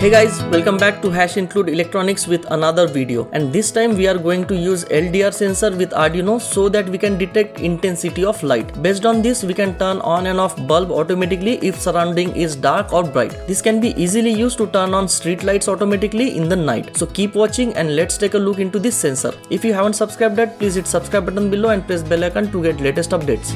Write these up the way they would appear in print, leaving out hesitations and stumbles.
Hey guys, welcome back to hashincludeelectronics with another video, and this time we are going to use LDR sensor with Arduino so that we can detect intensity of light. Based on this, we can turn on and off bulb automatically if surrounding is dark or bright. This can be easily used to turn on street lights automatically in the night. So keep watching and let's take a look into this sensor. If you haven't subscribed yet, please hit subscribe button below and press bell icon to get latest updates.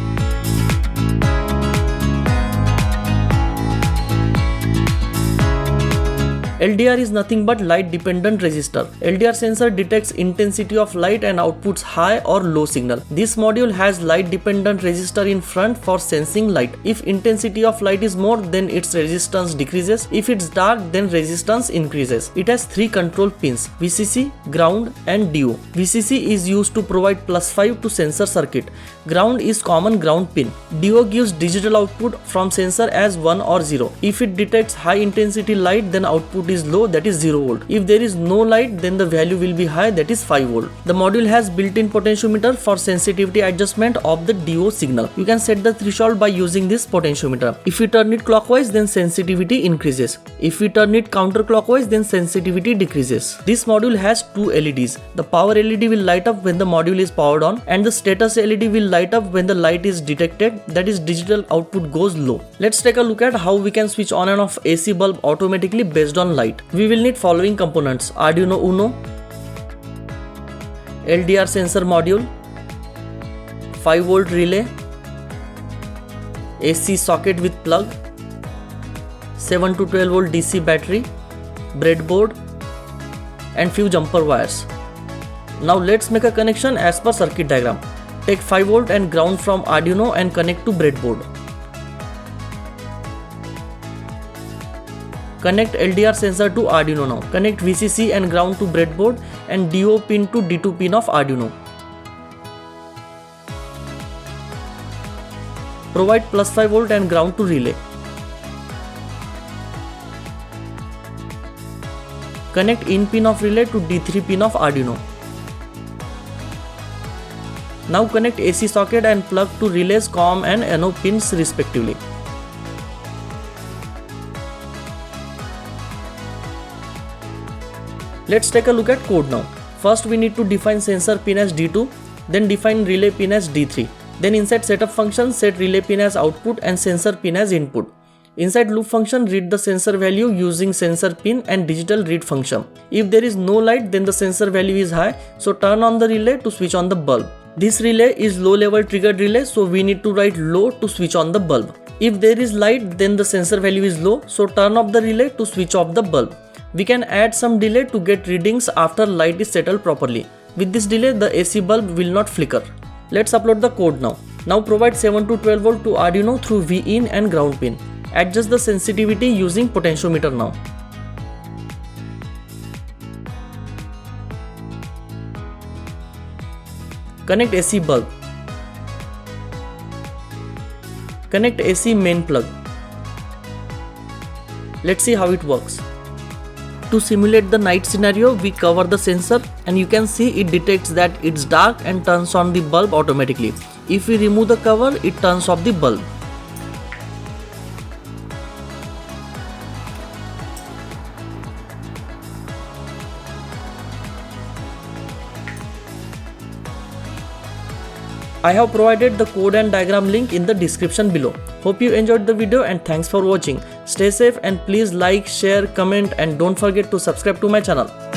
LDR is nothing but light dependent resistor. LDR sensor detects intensity of light and outputs high or low signal. This module has light dependent resistor in front for sensing light. If intensity of light is more, then its resistance decreases. If it's dark, then resistance increases. It has 3 control pins: VCC, ground and DO. VCC is used to provide +5 to sensor circuit. Ground is common ground pin. DO gives digital output from sensor as 1 or 0. If it detects high intensity light, then output is low, that is 0 volt. If there is no light, then the value will be high, that is 5 volt. The module has built-in potentiometer for sensitivity adjustment of the DO signal. You can set the threshold by using this potentiometer. If we turn it clockwise, then sensitivity increases. If we turn it counterclockwise, then sensitivity decreases. This module has 2 LEDs. The power LED will light up when the module is powered on, and the status LED will light up when the light is detected, that is digital output goes low. Let's take a look at how we can switch on and off AC bulb automatically based on light. We will need following components: Arduino Uno, LDR Sensor Module, 5 volt relay, AC socket with plug, 7 to 12 volt DC battery, breadboard and few jumper wires. Now let's make a connection as per circuit diagram. Take 5 volt and ground from Arduino and connect to breadboard. Connect LDR sensor to Arduino now. Connect VCC and ground to breadboard and DO pin to D2 pin of Arduino. Provide +5 volt and ground to relay. Connect in pin of relay to D3 pin of Arduino. Now connect AC socket and plug to relays COM and NO pins respectively. Let's take a look at code now. First we need to define sensor pin as D2, then define relay pin as D3. Then inside setup function, set relay pin as output and sensor pin as input. Inside loop function, read the sensor value using sensor pin and digital read function. If there is no light, then the sensor value is high, so turn on the relay to switch on the bulb. This relay is low level triggered relay, so we need to write low to switch on the bulb. If there is light, then the sensor value is low, so turn off the relay to switch off the bulb. We can add some delay to get readings after light is settled properly. With this delay, the AC bulb will not flicker. Let's upload the code now. Now provide 7 to 12 volt to Arduino through V-in and ground pin. Adjust the sensitivity using potentiometer now. Connect AC bulb. Connect AC main plug. Let's see how it works. To simulate the night scenario, we cover the sensor and you can see it detects that it's dark and turns on the bulb automatically. If we remove the cover, it turns off the bulb. I have provided the code and diagram link in the description below. Hope you enjoyed the video and thanks for watching. Stay safe and please like, share, comment and don't forget to subscribe to my channel.